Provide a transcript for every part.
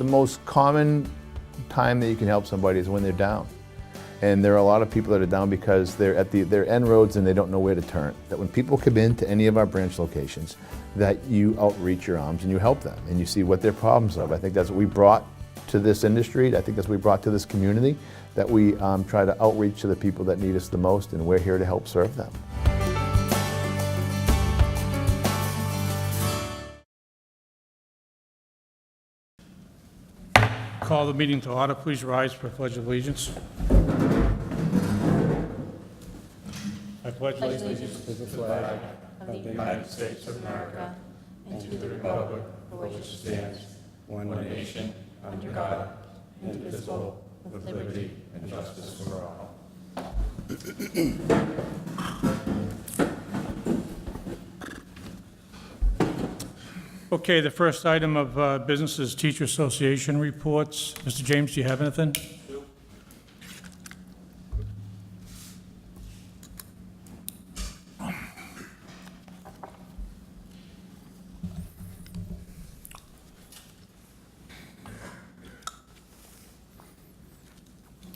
the most common time that you can help somebody is when they're down. And there are a lot of people that are down because they're at their end roads and they don't know where to turn. That when people come into any of our branch locations, that you outreach your arms and you help them and you see what their problems are. I think that's what we brought to this industry. I think that's what we brought to this community, that we try to outreach to the people that need us the most, and we're here to help serve them. Call the meeting to order. Please rise for the Pledge of Allegiance. I pledge allegiance to the flag of the United States of America and to the republic for which it stands, one nation, under God, indivisible, with liberty and justice for all. Okay, the first item of business is Teacher Association reports. Mr. James, do you have anything?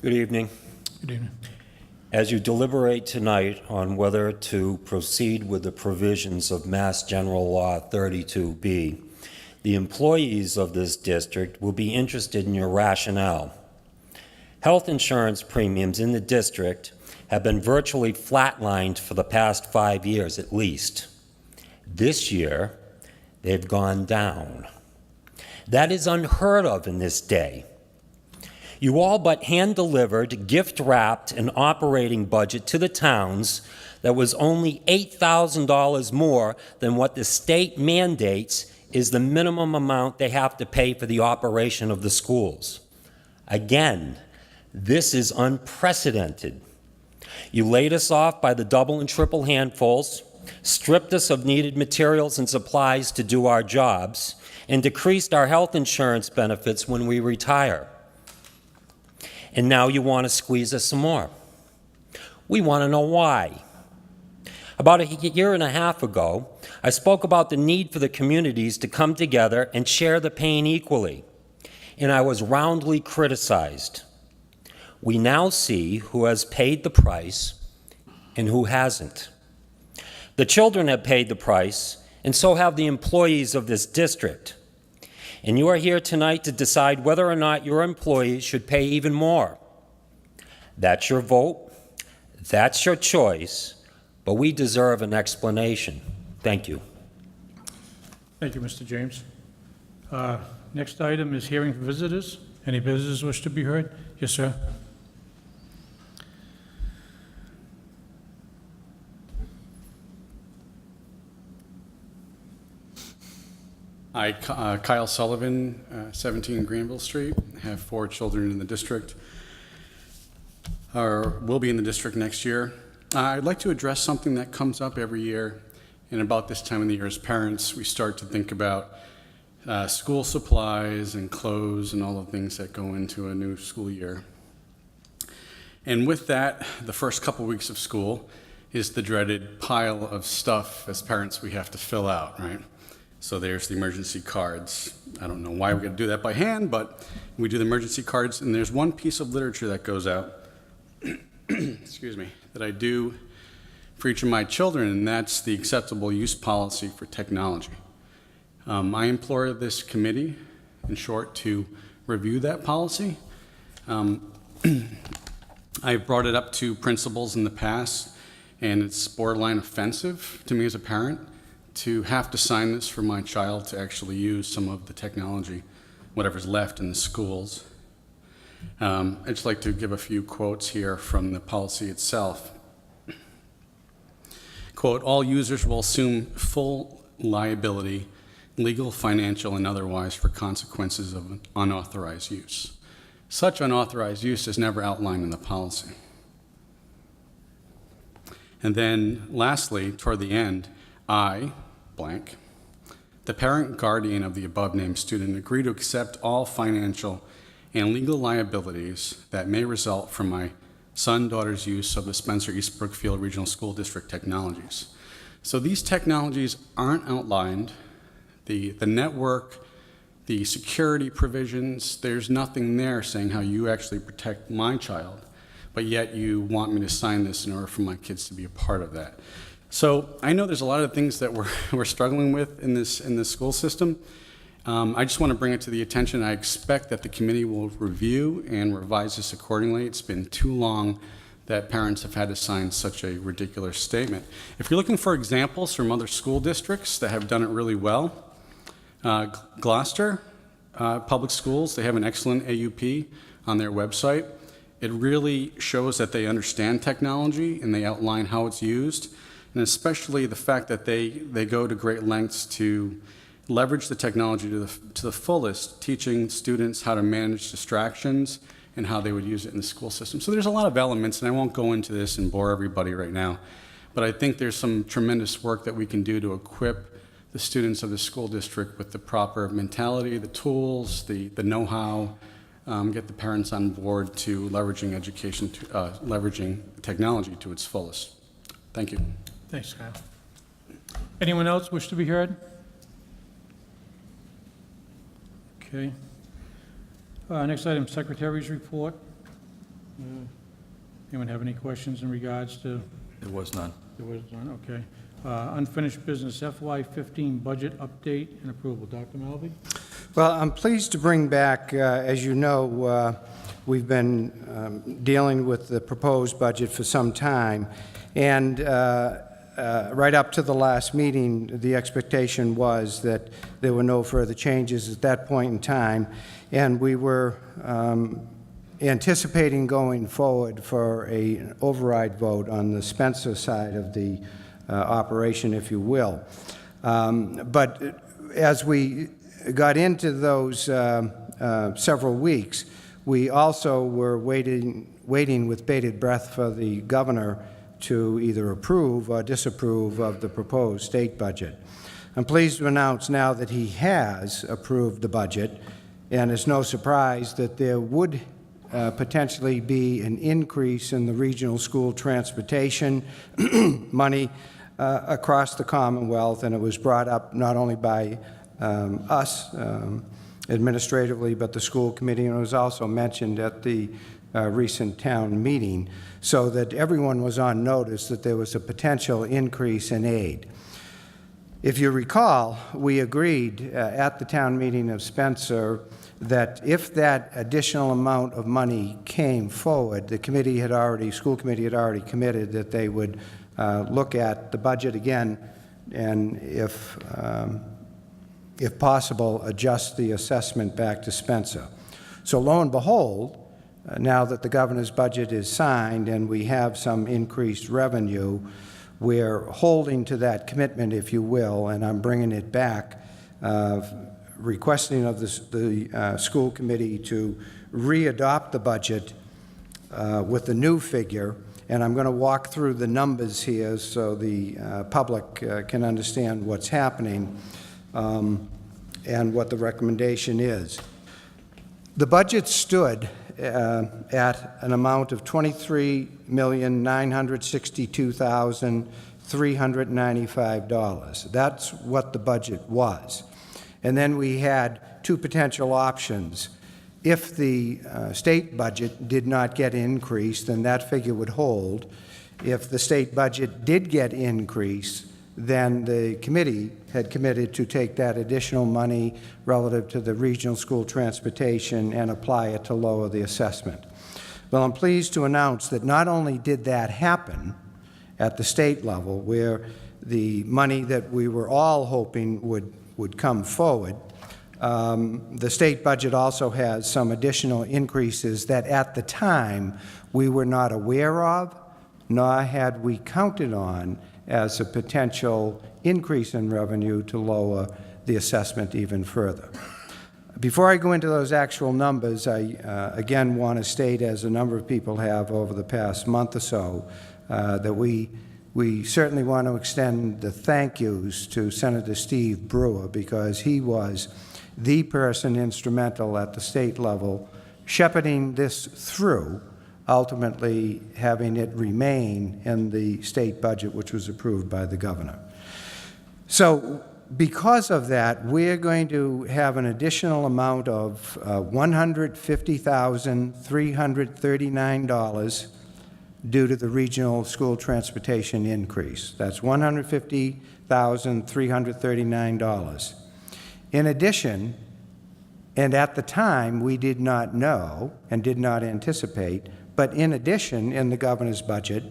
Good evening. Good evening. As you deliberate tonight on whether to proceed with the provisions of Mass General Law 32B, the employees of this district will be interested in your rationale. Health insurance premiums in the district have been virtually flatlined for the past 5 years at least. This year, they've gone down. That is unheard of in this day. You all but hand-delivered, gift-wrapped an operating budget to the towns that was only $8,000 more than what the state mandates is the minimum amount they have to pay for the operation of the schools. Again, this is unprecedented. You laid us off by the double and triple handfuls, stripped us of needed materials and supplies to do our jobs, and decreased our health insurance benefits when we retire. And now you want to squeeze us some more. We want to know why. About a year and a half ago, I spoke about the need for the communities to come together and share the pain equally, and I was roundly criticized. We now see who has paid the price and who hasn't. The children have paid the price, and so have the employees of this district. And you are here tonight to decide whether or not your employees should pay even more. That's your vote, that's your choice, but we deserve an explanation. Thank you. Thank you, Mr. James. Next item is hearing for visitors. Any visitors wish to be heard? Yes, sir. Hi, Kyle Sullivan, 17 Granville Street. I have 4 children in the district, or will be in the district next year. I'd like to address something that comes up every year, and about this time of the year as parents, we start to think about school supplies and clothes and all the things that go into a new school year. And with that, the first couple weeks of school is the dreaded pile of stuff as parents we have to fill out, right? So there's the emergency cards. I don't know why we're going to do that by hand, but we do the emergency cards, and there's one piece of literature that goes out, excuse me, that I do for each of my children, and that's the acceptable use policy for technology. I implore this committee, in short, to review that policy. I've brought it up to principals in the past, and it's borderline offensive to me as a parent to have to sign this for my child to actually use some of the technology, whatever's left in the schools. I'd just like to give a few quotes here from the policy itself. Quote, all users will assume full liability, legal, financial, and otherwise, for consequences of unauthorized use. Such unauthorized use is never outlined in the policy. And then lastly, toward the end, I, blank, the parent guardian of the above-named student, agree to accept all financial and legal liabilities that may result from my son/daughter's use of the Spencer East Brookfield Regional School District technologies. So these technologies aren't outlined. The network The security provisions, there's nothing there saying how you actually protect my child, but yet you want me to sign this in order for my kids to be a part of that. So I know there's a lot of things that we're struggling with in this school system. I just want to bring it to the attention. I expect that the committee will review and revise this accordingly. It's been too long that parents have had to sign such a ridiculous statement. If you're looking for examples from other school districts that have done it really well, Gloucester Public Schools, they have an excellent AUP on their website. It really shows that they understand technology and they outline how it's used, and especially the fact that they go to great lengths to leverage the technology to the fullest, teaching students how to manage distractions and how they would use it in the school system. So there's a lot of elements, and I won't go into this and bore everybody right now, but I think there's some tremendous work that we can do to equip the students of the school district with the proper mentality, the tools, the know-how, get the parents on board to leveraging education, leveraging technology to its fullest. Thank you. Thanks, Kyle. Anyone else wish to be heard? Okay. Next item, Secretary's report. Anyone have any questions in regards to? There was none. There was none, okay. Unfinished business, FY15 budget update and approval. Dr. Malvey? Well, I'm pleased to bring back, as you know, we've been dealing with the proposed budget for some time, and right up to the last meeting, the expectation was that there were no further changes at that point in time, and we were anticipating going forward for an override vote on the Spencer side of the operation, if you will. But as we got into those several weeks, we also were waiting with bated breath for the governor to either approve or disapprove of the proposed state budget. I'm pleased to announce now that he has approved the budget, and it's no surprise that there would potentially be an increase in the regional school transportation money across the Commonwealth, and it was brought up not only by us administratively, but the school committee, and it was also mentioned at the recent town meeting, so that everyone was on notice that there was a potential increase in aid. If you recall, we agreed at the town meeting of Spencer that if that additional amount of money came forward, the committee had already, school committee had already committed that they would look at the budget again, and if possible, adjust the assessment back to Spencer. So lo and behold, now that the governor's budget is signed and we have some increased revenue, we're holding to that commitment, if you will, and I'm bringing it back, requesting of the school committee to re-adopt the budget with the new figure. And I'm going to walk through the numbers here so the public can understand what's happening and what the recommendation is. The budget stood at an amount of $23,962,395. That's what the budget was. And then we had two potential options. If the state budget did not get increased, then that figure would hold. If the state budget did get increased, then the committee had committed to take that additional money relative to the regional school transportation and apply it to lower the assessment. Well, I'm pleased to announce that not only did that happen at the state level, where the money that we were all hoping would come forward, the state budget also has some additional increases that at the time we were not aware of, nor had we counted on as a potential increase in revenue to lower the assessment even further. Before I go into those actual numbers, I again want to state, as a number of people have over the past month or so, that we certainly want to extend the thank yous to Senator Steve Brewer, because he was the person instrumental at the state level shepherding this through, ultimately having it remain in the state budget, which was approved by the governor. So because of that, we're going to have an additional amount of $150,339 due to the regional school transportation increase. That's $150,339. In addition, and at the time, we did not know and did not anticipate, but in addition, in the governor's budget,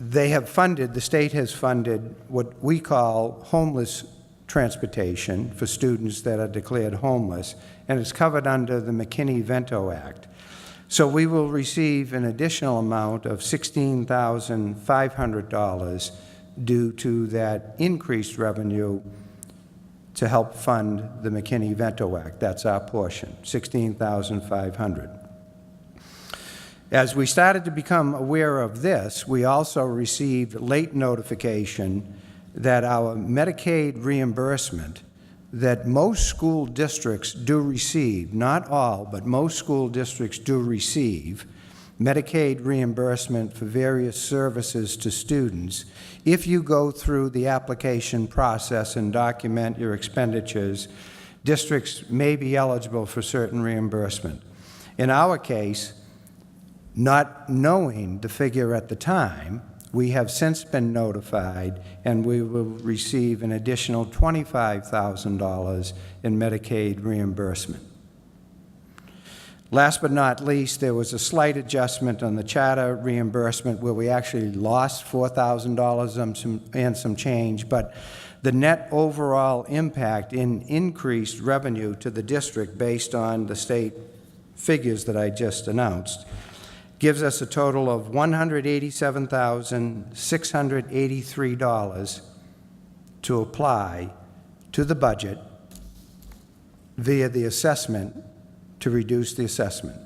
the state has funded what we call homeless transportation for students that are declared homeless, and it's covered under the McKinney-Vento Act. So we will receive an additional amount of $16,500 due to that increased revenue to help fund the McKinney-Vento Act. That's our portion, $16,500. As we started to become aware of this, we also received late notification that our Medicaid reimbursement that most school districts do receive, not all, but most school districts do receive, Medicaid reimbursement for various services to students. If you go through the application process and document your expenditures, districts may be eligible for certain reimbursement. In our case, not knowing the figure at the time, we have since been notified, and we will receive an additional $25,000 in Medicaid reimbursement. Last but not least, there was a slight adjustment on the charter reimbursement where we actually lost $4,000 and some change, but the net overall impact in increased revenue to the district based on the state figures that I just announced gives us a total of $187,683 to apply to the budget via the assessment to reduce the assessment.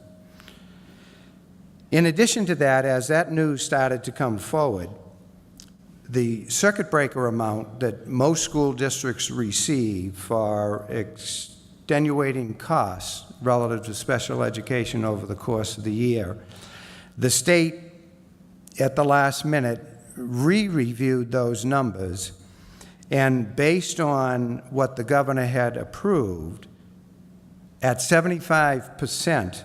In addition to that, as that news started to come forward, the circuit breaker amount that most school districts receive for extenuating costs relative to special education over the course of the year, the state, at the last minute, re-reviewed those numbers, and based on what the governor had approved, at 75%,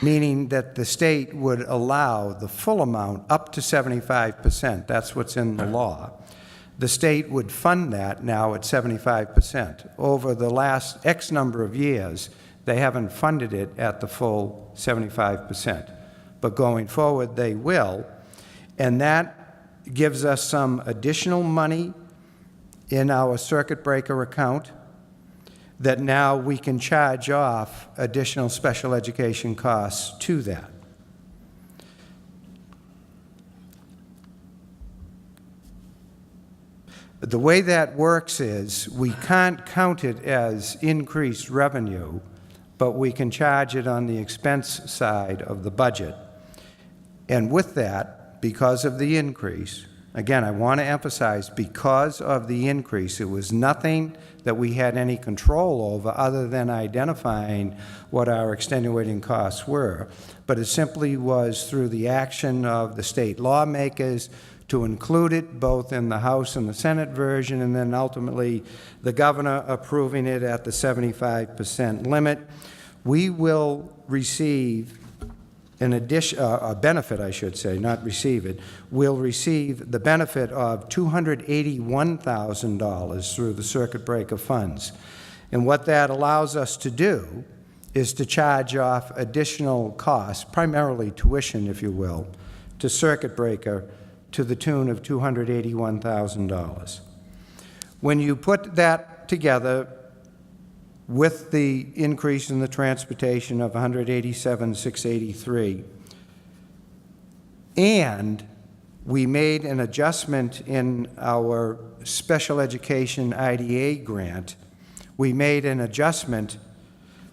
meaning that the state would allow the full amount up to 75%, that's what's in the law, the state would fund that now at 75%. Over the last X number of years, they haven't funded it at the full 75%. But going forward, they will, and that gives us some additional money in our circuit breaker account that now we can charge off additional special education costs to that. The way that works is we can't count it as increased revenue, but we can charge it on the expense side of the budget. And with that, because of the increase, again, I want to emphasize, because of the increase, it was nothing that we had any control over other than identifying what our extenuating costs were, but it simply was through the action of the state lawmakers to include it both in the House and the Senate version, and then ultimately the governor approving it at the 75% limit. We will receive an addition, a benefit, I should say, not receive it, will receive the benefit of $281,000 through the circuit breaker funds. And what that allows us to do is to charge off additional costs, primarily tuition, if you will, to circuit breaker to the tune of $281,000. When you put that together with the increase in the transportation of $187,683, and we made an adjustment in our special education IDA grant, we made an adjustment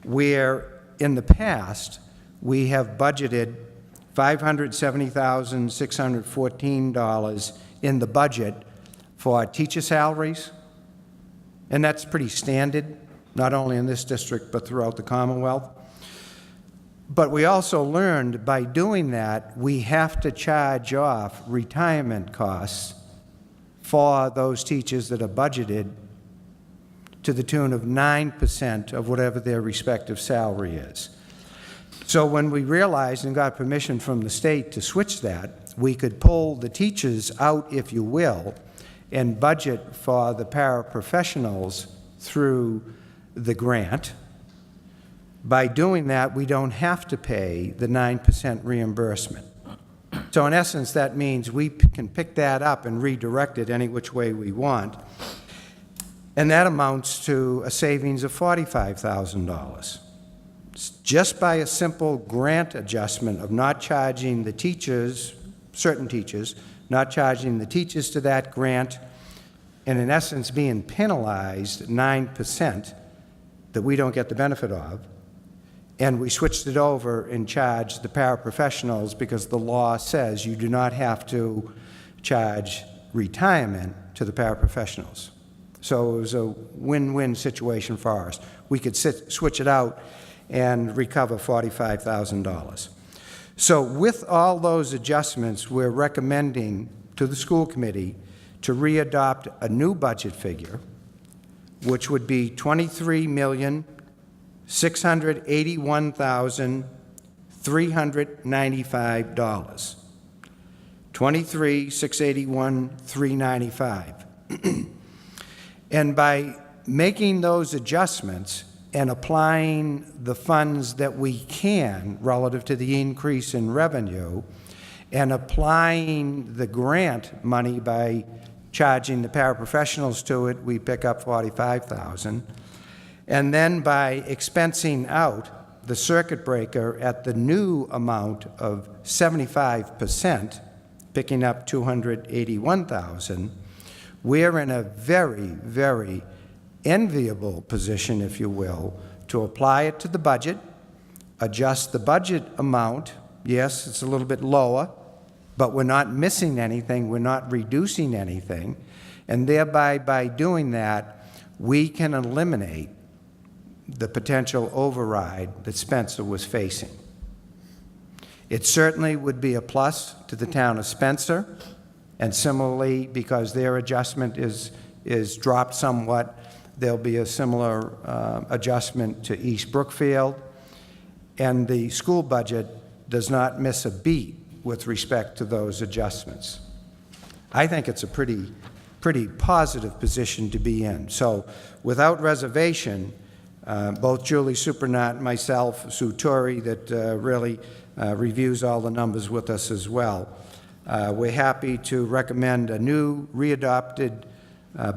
where in the past we have budgeted $570,614 in the budget for teacher salaries, and that's pretty standard, not only in this district but throughout the Commonwealth. But we also learned by doing that, we have to charge off retirement costs for those teachers that are budgeted to the tune of 9% of whatever their respective salary is. So when we realized and got permission from the state to switch that, we could pull the teachers out, if you will, and budget for the paraprofessionals through the grant. By doing that, we don't have to pay the 9% reimbursement. So in essence, that means we can pick that up and redirect it any which way we want. And that amounts to a savings of $45,000. Just by a simple grant adjustment of not charging the teachers, certain teachers, not charging the teachers to that grant, and in essence being penalized 9% that we don't get the benefit of, and we switched it over and charged the paraprofessionals because the law says you do not have to charge retirement to the paraprofessionals. So it was a win-win situation for us. We could switch it out and recover $45,000. So with all those adjustments, we're recommending to the school committee to readopt a new budget figure, which would be $23,681,395. $23,681,395. And by making those adjustments and applying the funds that we can relative to the increase in revenue, and applying the grant money by charging the paraprofessionals to it, we pick up $45,000. And then by expensing out the circuit breaker at the new amount of 75%, picking up $281,000, we're in a very, very enviable position, if you will, to apply it to the budget, adjust the budget amount. Yes, it's a little bit lower, but we're not missing anything, we're not reducing anything, and thereby, by doing that, we can eliminate the potential override that Spencer was facing. It certainly would be a plus to the town of Spencer, and similarly, because their adjustment is dropped somewhat, there'll be a similar adjustment to East Brookfield, and the school budget does not miss a beat with respect to those adjustments. I think it's a pretty positive position to be in. So without reservation, both Julie Supernat and myself, Sue Torrey, that really reviews all the numbers with us as well, we're happy to recommend a new readopted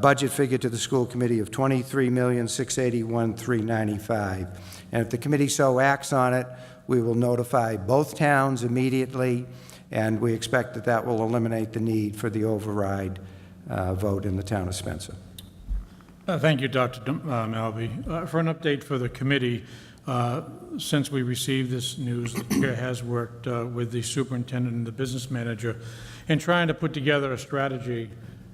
budget figure to the school committee of $23,681,395. And if the committee so acts on it, we will notify both towns immediately, and we expect that that will eliminate the need for the override vote in the town of Spencer. Thank you, Dr. Malby. For an update for the committee, since we received this news, the chair has worked with the superintendent and the business manager in trying to put together a strategy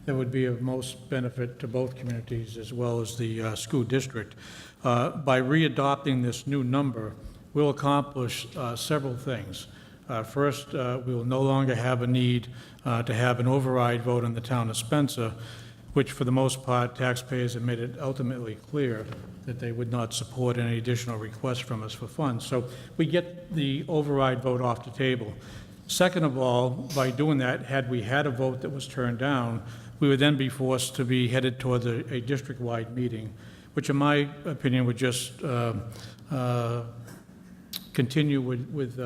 that would be of most benefit to both communities as well as the school district. By readopting this new number, we'll accomplish several things. First, we will no longer have a need to have an override vote in the town of Spencer, which for the most part, taxpayers have made it ultimately clear that they would not support any additional requests from us for funds. So we get the override vote off the table. Second of all, by doing that, had we had a vote that was turned down, we would then be forced to be headed toward a district-wide meeting, which in my opinion would just continue with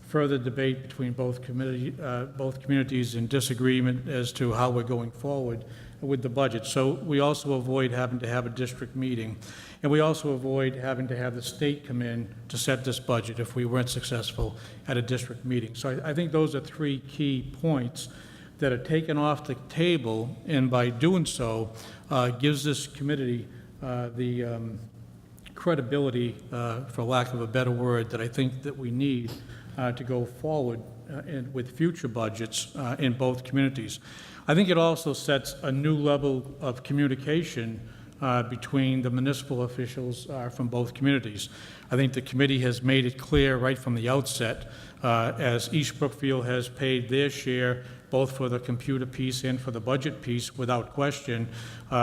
further debate between both communities in disagreement as to how we're going forward with the budget. So we also avoid having to have a district meeting, and we also avoid having to have the state come in to set this budget if we weren't successful at a district meeting. So I think those are three key points that are taken off the table, and by doing so, gives this committee the credibility, for lack of a better word, that I think that we need to go forward with future budgets in both communities. I think it also sets a new level of communication between the municipal officials from both communities. I think the committee has made it clear right from the outset, as East Brookfield has paid their share both for the computer piece and for the budget piece, without question.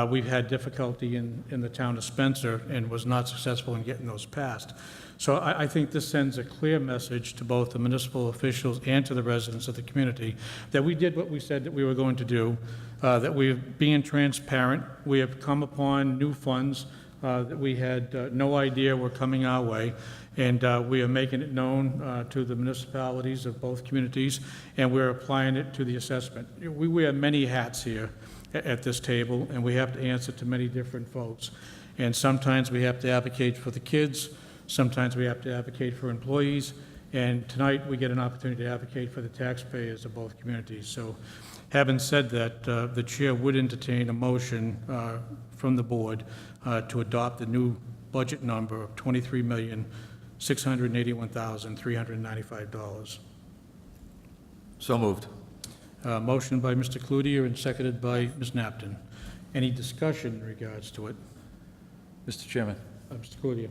We've had difficulty in the town of Spencer and was not successful in getting those passed. So I think this sends a clear message to both the municipal officials and to the residents of the community that we did what we said that we were going to do, that we're being transparent. We have come upon new funds that we had no idea were coming our way, and we are making it known to the municipalities of both communities, and we're applying it to the assessment. We wear many hats here at this table, and we have to answer to many different folks. And sometimes we have to advocate for the kids, sometimes we have to advocate for employees, and tonight we get an opportunity to advocate for the taxpayers of both communities. So having said that, the chair would entertain a motion from the board to adopt the new budget number of $23,681,395. So moved. Motion by Mr. Cloutier and seconded by Ms. Napton. Any discussion in regards to it? Mr. Chairman, Mr. Cloutier?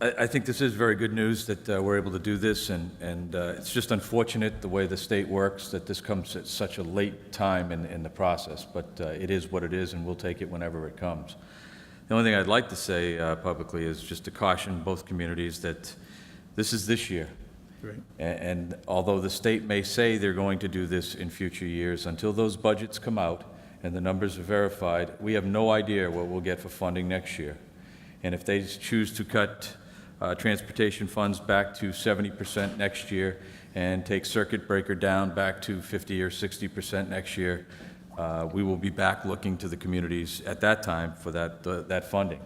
I think this is very good news that we're able to do this, and it's just unfortunate the way the state works, that this comes at such a late time in the process, but it is what it is, and we'll take it whenever it comes. The only thing I'd like to say publicly is just to caution both communities that this is this year. Right. And although the state may say they're going to do this in future years, until those budgets come out and the numbers are verified, we have no idea what we'll get for funding next year. And if they choose to cut transportation funds back to 70% next year and take circuit breaker down back to 50 or 60% next year, we will be back looking to the communities at that time for that funding.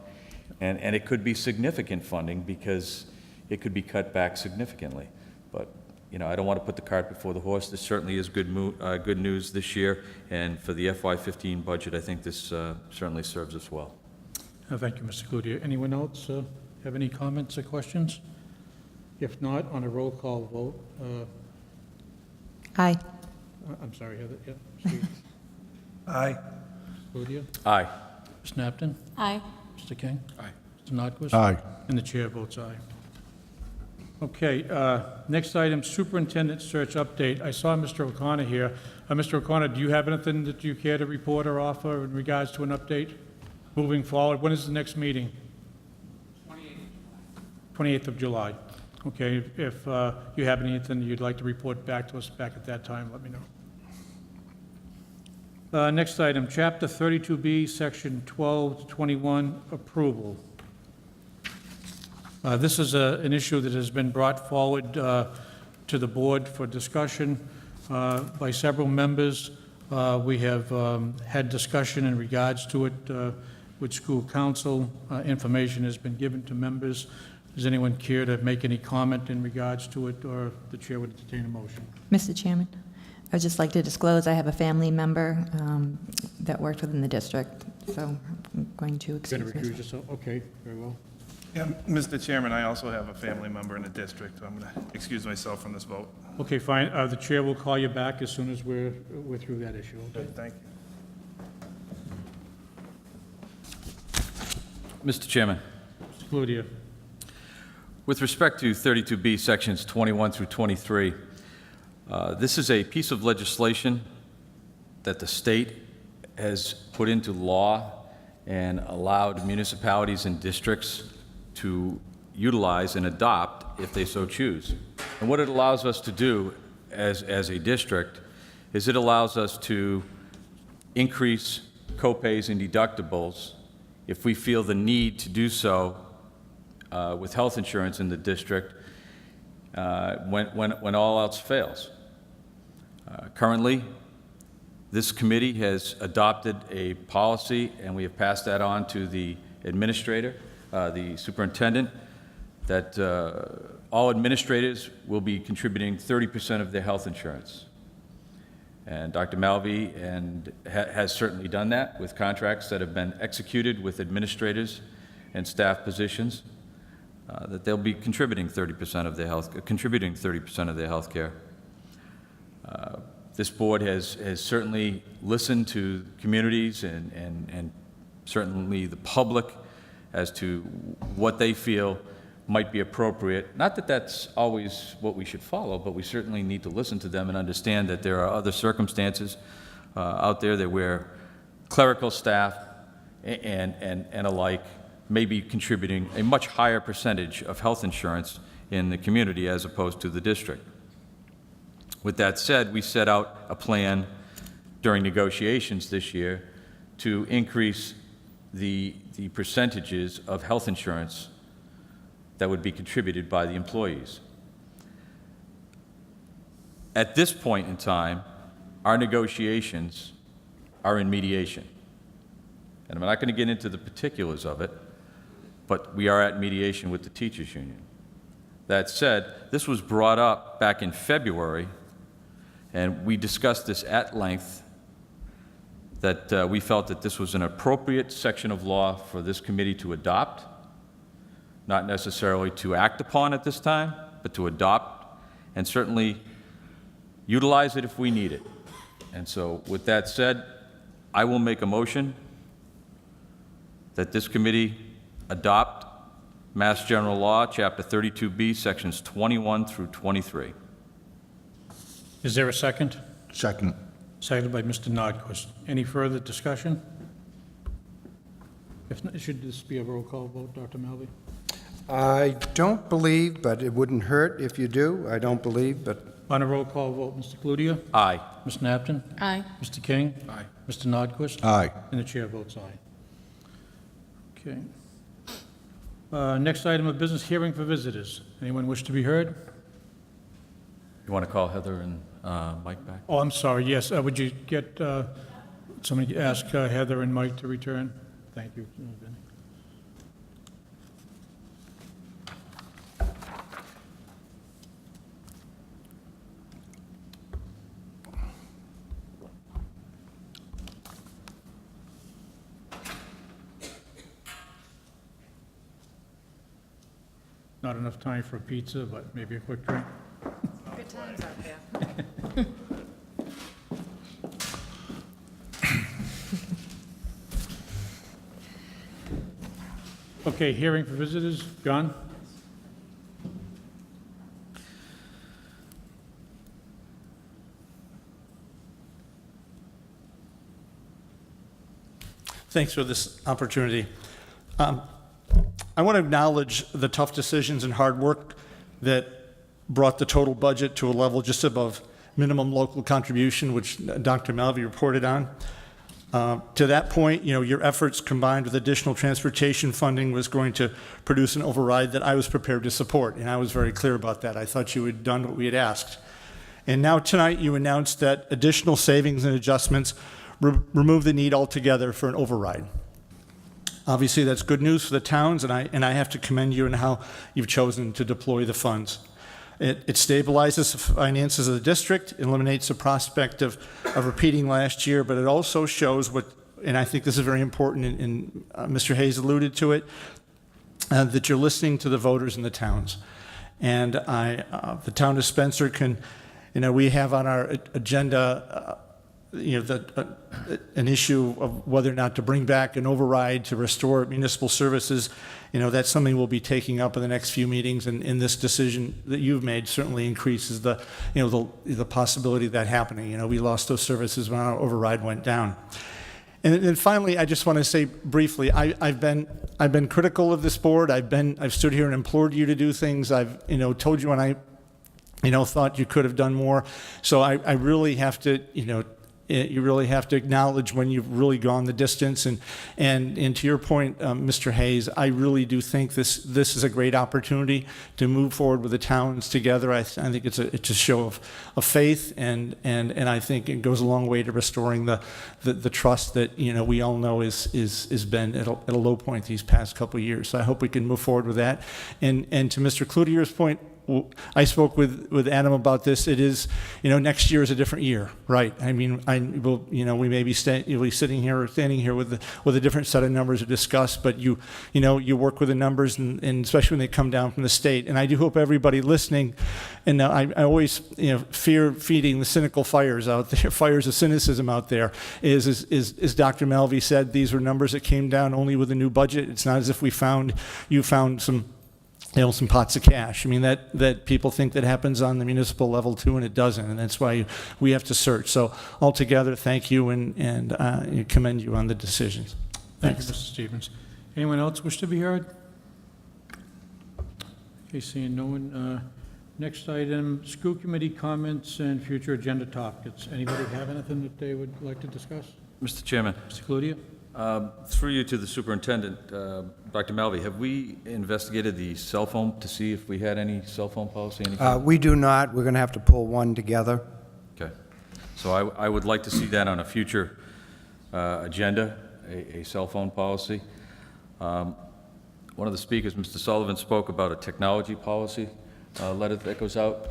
And it could be significant funding because it could be cut back significantly. But, you know, I don't want to put the cart before the horse. This certainly is good news this year, and for the FY15 budget, I think this certainly serves us well. Thank you, Mr. Cloutier. Anyone else have any comments or questions? If not, on a roll call vote, Aye. I'm sorry, Heather, yeah, Steve. Aye. Cloutier? Aye. Ms. Napton? Aye. Mr. King? Aye. Mr. Nordquist? Aye. And the chair votes aye. Okay, next item, superintendent search update. I saw Mr. O'Connor here. Mr. O'Connor, do you have anything that you care to report or offer in regards to an update moving forward? When is the next meeting? 28th of July. Okay, if you have anything you'd like to report back to us back at that time, let me know. Next item, Chapter 32B, Section 12-21, approval. This is an issue that has been brought forward to the board for discussion by several members. We have had discussion in regards to it with school council. Information has been given to members. Does anyone care to make any comment in regards to it, or the chair would entertain a motion? Mr. Chairman, I would just like to disclose I have a family member that worked within the district, so I'm going to Going to excuse recuse myself. yourself? Okay, very well. Yeah, Mr. Chairman, I also have a family member in the district, so I'm going to excuse myself from this vote. Okay, fine. The chair will call you back as soon as we're through that issue, okay? Thank you. Mr. Chairman, Mr. Cloutier? with respect to 32B, Sections 21 through 23, this is a piece of legislation that the state has put into law and allowed municipalities and districts to utilize and adopt if they so choose. And what it allows us to do as a district is it allows us to increase copays and deductibles if we feel the need to do so with health insurance in the district when all else fails. Currently, this committee has adopted a policy, and we have passed that on to the administrator, the superintendent, that all administrators will be contributing 30% of their health insurance. And Dr. Malvey has certainly done that with contracts that have been executed with administrators and staff positions, that they'll be contributing 30% of their health care. This board has certainly listened to communities and certainly the public as to what they feel might be appropriate. Not that that's always what we should follow, but we certainly need to listen to them and understand that there are other circumstances out there that where clerical staff and alike may be contributing a much higher percentage of health insurance in the community as opposed to the district. With that said, we set out a plan during negotiations this year to increase the percentages of health insurance that would be contributed by the employees. At this point in time, our negotiations are in mediation. And I'm not going to get into the particulars of it, but we are at mediation with the teachers union. That said, this was brought up back in February, and we discussed this at length, that we felt that this was an appropriate section of law for this committee to adopt, not necessarily to act upon at this time, but to adopt, and certainly utilize it if we need it. And so with that said, I will make a motion that this committee adopt Mass General Law, Chapter 32B, Sections 21 through 23. Is there a second? Second. Seconded by Mr. Nordquist. Any further discussion? If not, should this be a roll call vote, Dr. Melby? I don't believe, but it wouldn't hurt if you do. I don't believe, but On a roll call vote, Mr. Cludier? Aye. Ms. Napton? Aye. Mr. King? Aye. Mr. Nordquist? Aye. And the chair votes aye. Okay. Next item of business, hearing for visitors. Anyone wish to be heard? You want to call Heather and Mike back? Oh, I'm sorry, yes. Would you get, somebody ask Heather and Mike to return? Thank you. Vinnie. Not enough time for a pizza, but maybe a quick drink. Good times out there. Okay, hearing for visitors. John? Thanks for this opportunity. I want to acknowledge the tough decisions and hard work that brought the total budget to a level just above minimum local contribution, which Dr. Melby reported on. To that point, your efforts combined with additional transportation funding was going to produce an override that I was prepared to support, and I was very clear about that. I thought you had done what we had asked. And now tonight you announced that additional savings and adjustments remove the need altogether for an override. Obviously, that's good news for the towns, and I have to commend you in how you've chosen to deploy the funds. It stabilizes the finances of the district, eliminates the prospect of repeating last year, but it also shows what, and I think this is very important, and Mr. Hayes alluded to it, that you're listening to the voters in the towns. And the town of Spencer can, we have on our agenda an issue of whether or not to bring back an override to restore municipal services. That's something we'll be taking up in the next few meetings, and in this decision that you've made certainly increases the possibility of that happening. We lost those services when our override went down. And then finally, I just want to say briefly, I've been critical of this board. I've stood here and implored you to do things. I've told you when I thought you could have done more. So I really have to you really have to acknowledge when you've really gone the distance. And to your point, Mr. Hayes, I really do think this is a great opportunity to move forward with the towns together. I think it's a show of faith, and I think it goes a long way to restoring the trust that we all know is been at a low point these past couple of years. So I hope we can move forward with that. And to Mr. Cludier's point, I spoke with Adam about this. It is, next year is a different year, right? I mean, we may be sitting here or standing here with a different set of numbers to discuss, but you work with the numbers, and especially when they come down from the state. And I do hope everybody listening, and I always fear feeding the cynical fires out there, fires of cynicism out there. Is Dr. Melby said, these were numbers that came down only with a new budget. It's not as if you found some some pots of cash. I mean, that people think that happens on the municipal level too, and it doesn't, and that's why we have to search. So altogether, thank you and commend you on the decisions. Thank you, Thanks. Mr. Stevens. Anyone else wish to be heard? Okay, seeing no one. Next item, school committee comments and future agenda topics. Anybody have anything that they would like to discuss? Mr. Chairman, Mr. Cludier? through you to the superintendent, Dr. Malvey, have we investigated the cell phone to see if we had any cell phone policy? Anything? We do not. We're going to have to pull one together. Okay. So I would like to see that on a future agenda, a cell phone policy. One of the speakers, Mr. Sullivan, spoke about a technology policy letter that goes out.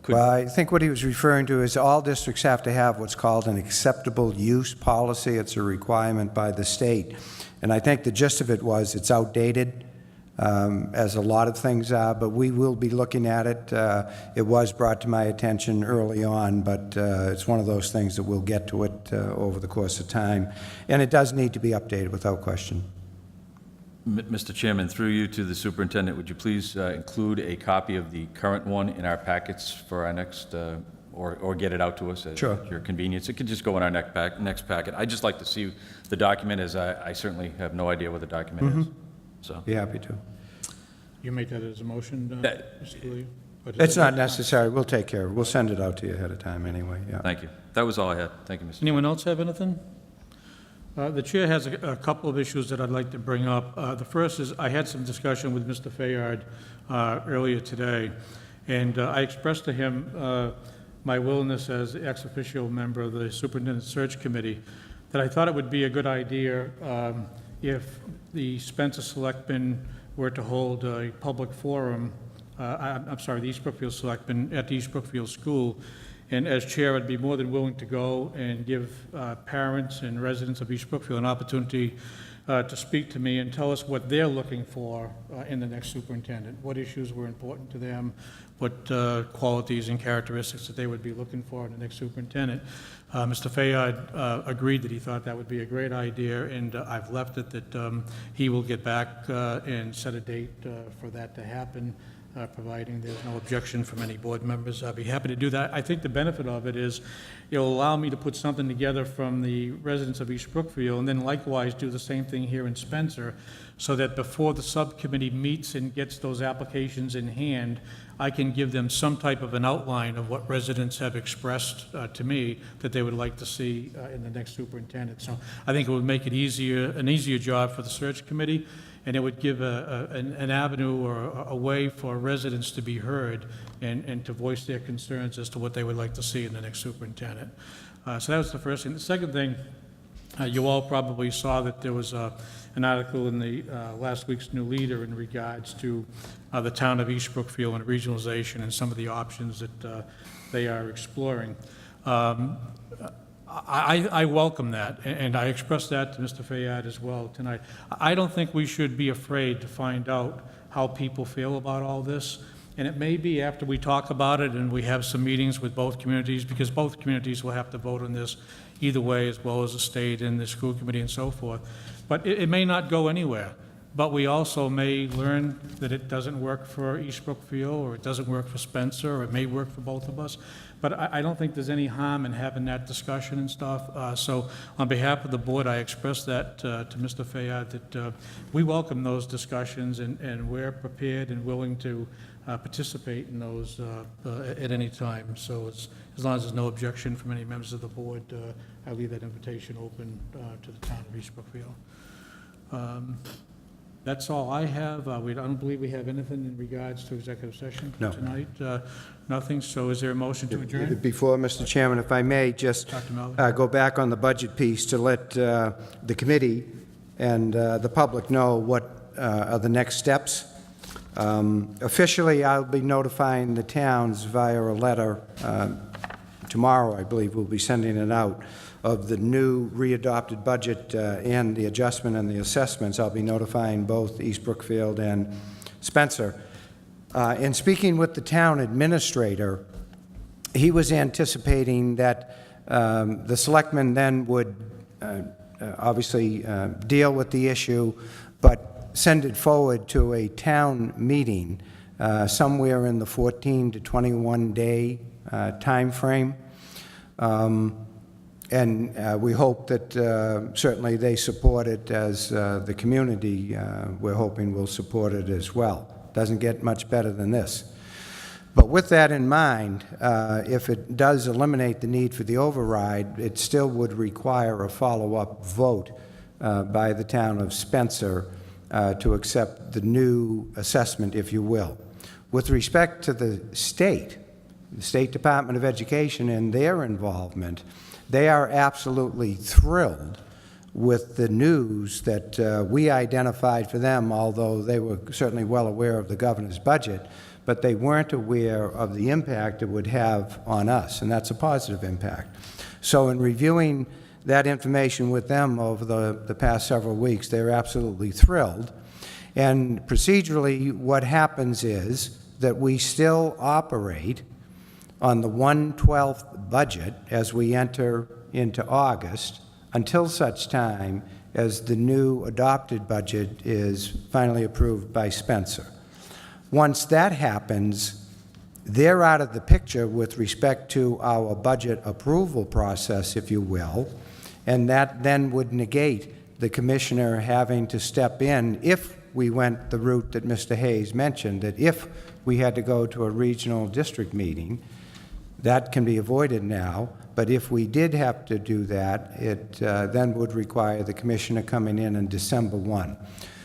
Well, I think what he was referring to is all districts have to have what's called an acceptable use policy. It's a requirement by the state. And I think the gist of it was it's outdated, as a lot of things are, but we will be looking at it. It was brought to my attention early on, but it's one of those things that we'll get to it over the course of time. And it does need to be updated without question. Mr. Chairman, through you to the superintendent, would you please include a copy of the current one in our packets for our next, or get it out to us at your convenience? It could just go in our next packet. I'd just like to see the document, as I certainly have no idea what the document is. So, Be happy to. You make that as a motion, Mr. Cludier? It's not necessary. We'll take care of it. We'll send it out to you ahead of time anyway, yeah. thank you. That was all I had. Thank you, Mr. Anyone else have anything? The chair has a couple of issues that I'd like to bring up. The first is I had some discussion with Mr. Fayard earlier today, and I expressed to him my willingness as ex officio member of the Superintendent Search Committee that I thought it would be a good idea if the Spencer Selectmen were to hold a public forum, I'm sorry, the East Brookfield Selectmen at the East Brookfield School. And as chair, I'd be more than willing to go and give parents and residents of East Brookfield an opportunity to speak to me and tell us what they're looking for in the next superintendent, what issues were important to them, what qualities and characteristics that they would be looking for in the next superintendent. Mr. Fayard agreed that he thought that would be a great idea, and I've left it that he will get back and set a date for that to happen. Providing there's no objection from any board members. I'd be happy to do that. I think the benefit of it is it'll allow me to put something together from the residents of East Brookfield, and then likewise do the same thing here in Spencer, so that before the subcommittee meets and gets those applications in hand, I can give them some type of an outline of what residents have expressed to me that they would like to see in the next superintendent. So I think it would make it an easier job for the search committee, and it would give an avenue or a way for residents to be heard and to voice their concerns as to what they would like to see in the next superintendent. So that was the first thing. The second thing, you all probably saw that there was an article in the last week's New Leader in regards to the town of East Brookfield and regionalization and some of the options that they are exploring. I welcome that, and I expressed that to Mr. Fayard as well tonight. I don't think we should be afraid to find out how people feel about all this, and it may be after we talk about it and we have some meetings with both communities, because both communities will have to vote on this either way, as well as the state and the school committee and so forth. But it may not go anywhere. But we also may learn that it doesn't work for East Brookfield, or it doesn't work for Spencer, or it may work for both of us. But I don't think there's any harm in having that discussion and stuff. So on behalf of the board, I expressed that to Mr. Fayard, that we welcome those discussions, and we're prepared and willing to participate in those at any time. So as long as there's no objection from any members of the board, I leave that invitation open to the town of East Brookfield. That's all I have. I don't believe we have anything in regards to executive session tonight. Nothing. So is there a motion to adjourn? Before, Mr. Chairman, if I may, just Dr. Malvey? go back on the budget piece to let the committee and the public know what are the next steps. Officially, I'll be notifying the towns via a letter tomorrow, I believe we'll be sending it out, of the new readopted budget and the adjustment and the assessments. I'll be notifying both East Brookfield and Spencer. In speaking with the town administrator, he was anticipating that the selectmen then would obviously deal with the issue, but send it forward to a town meeting somewhere in the 14 to 21 day timeframe. And we hope that certainly they support it, as the community, we're hoping, will support it as well. Doesn't get much better than this. But with that in mind, if it does eliminate the need for the override, it still would require a follow-up vote by the town of Spencer to accept the new assessment, if you will. With respect to the State Department of Education and their involvement, they are absolutely thrilled with the news that we identified for them, although they were certainly well aware of the governor's budget, but they weren't aware of the impact it would have on us, and that's a positive impact. So in reviewing that information with them over the past several weeks, they're absolutely thrilled. And procedurally, what happens is that we still operate on the 1/12th budget as we enter into August until such time as the new adopted budget is finally approved by Spencer. Once that happens, they're out of the picture with respect to our budget approval process, if you will, and that then would negate the commissioner having to step in if we went the route that Mr. Hayes mentioned, that if we had to go to a regional district meeting, that can be avoided now, but if we did have to do that, it then would require the commissioner coming in on December 1.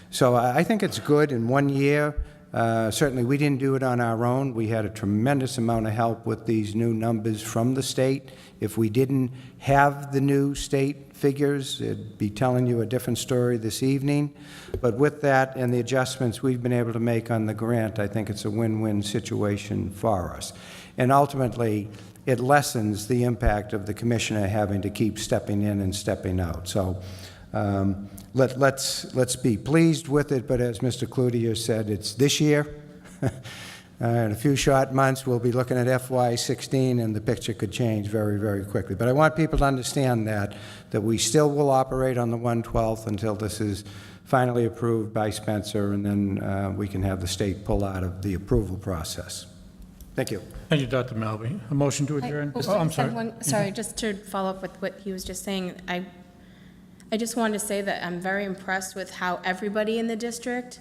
So I think it's good in 1 year. Certainly we didn't do it on our own. We had a tremendous amount of help with these new numbers from the state. If we didn't have the new state figures, it'd be telling you a different story this evening. But with that and the adjustments we've been able to make on the grant, I think it's a win-win situation for us. And ultimately, it lessens the impact of the commissioner having to keep stepping in and stepping out. So let's be pleased with it, but as Mr. Cloutier said, it's this year. In a few short months, we'll be looking at FY16, and the picture could change very, very quickly. But I want people to understand that we still will operate on the 1/12th until this is finally approved by Spencer, and then we can have the state pull out of the approval process. Thank you. Thank you, Dr. Malby. A motion to adjourn? Oh, I'm sorry. Sorry, just to follow up with what he was just saying, I just wanted to say that I'm very impressed with how everybody in the district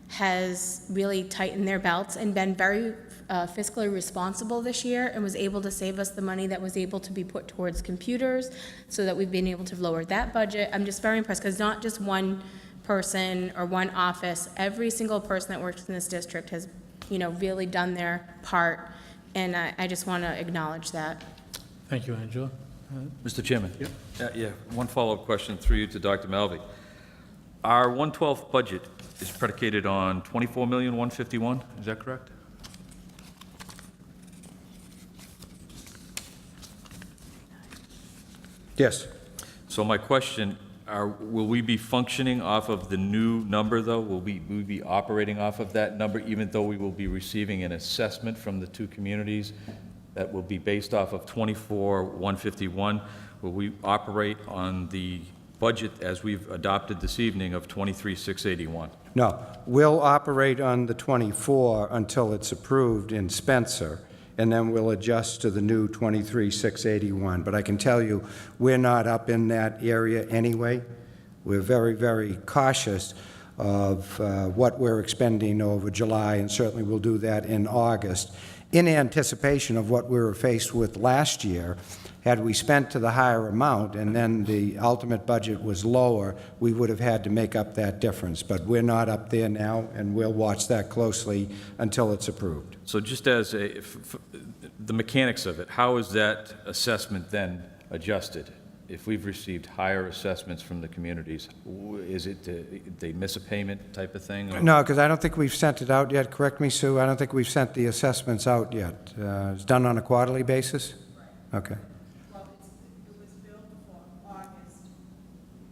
has really tightened their belts and been very fiscally responsible this year and was able to save us the money that was able to be put towards computers so that we've been able to lower that budget. I'm just very impressed because not just one person or one office, every single person that works in this district has, really done their part, and I just want to acknowledge that. Thank you, Angela. Mr. Chairman? Yep. Yeah, one follow-up question through you to Dr. Malby. Our 1/12 budget is predicated on $24,151,000, is that correct? Yes. So my question, will we be functioning off of the new number, though? Will we be operating off of that number, even though we will be receiving an assessment from the two communities that will be based off of 24,151? Will we operate on the budget as we've adopted this evening of 23,681? No, we'll operate on the 24 until it's approved in Spencer, and then we'll adjust to the new 23,681. But I can tell you, we're not up in that area anyway. We're very, very cautious of what we're expending over July, and certainly we'll do that in August, in anticipation of what we were faced with last year. Had we spent to the higher amount and then the ultimate budget was lower, we would have had to make up that difference. But we're not up there now, and we'll watch that closely until it's approved. So just as the mechanics of it, how is that assessment then adjusted? If we've received higher assessments from the communities, is it they miss a payment type of thing? Or? No, because I don't think we've sent it out yet. Correct me, Sue. I don't think we've sent the assessments out yet. It's done on a quarterly basis? Okay. Well, it was billed for August.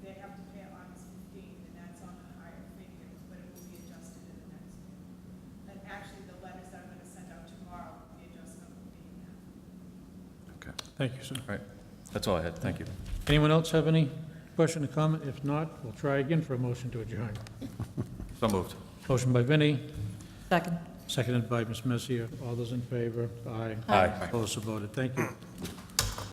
They have to pay August 15th, and that's on a higher figure, but it will be adjusted in the next year. And actually, the letters that I'm going to send out tomorrow, the adjustment will be in that. Okay, Thank you, sir. all right. That's all I had. Thank you. Anyone else have any question or comment? If not, we'll try again for a motion to adjourn. So moved. Motion by Vinnie, Second. seconded by Ms. Messier. All those in favor? Aye. Aye. Opposed, so voted. Thank you.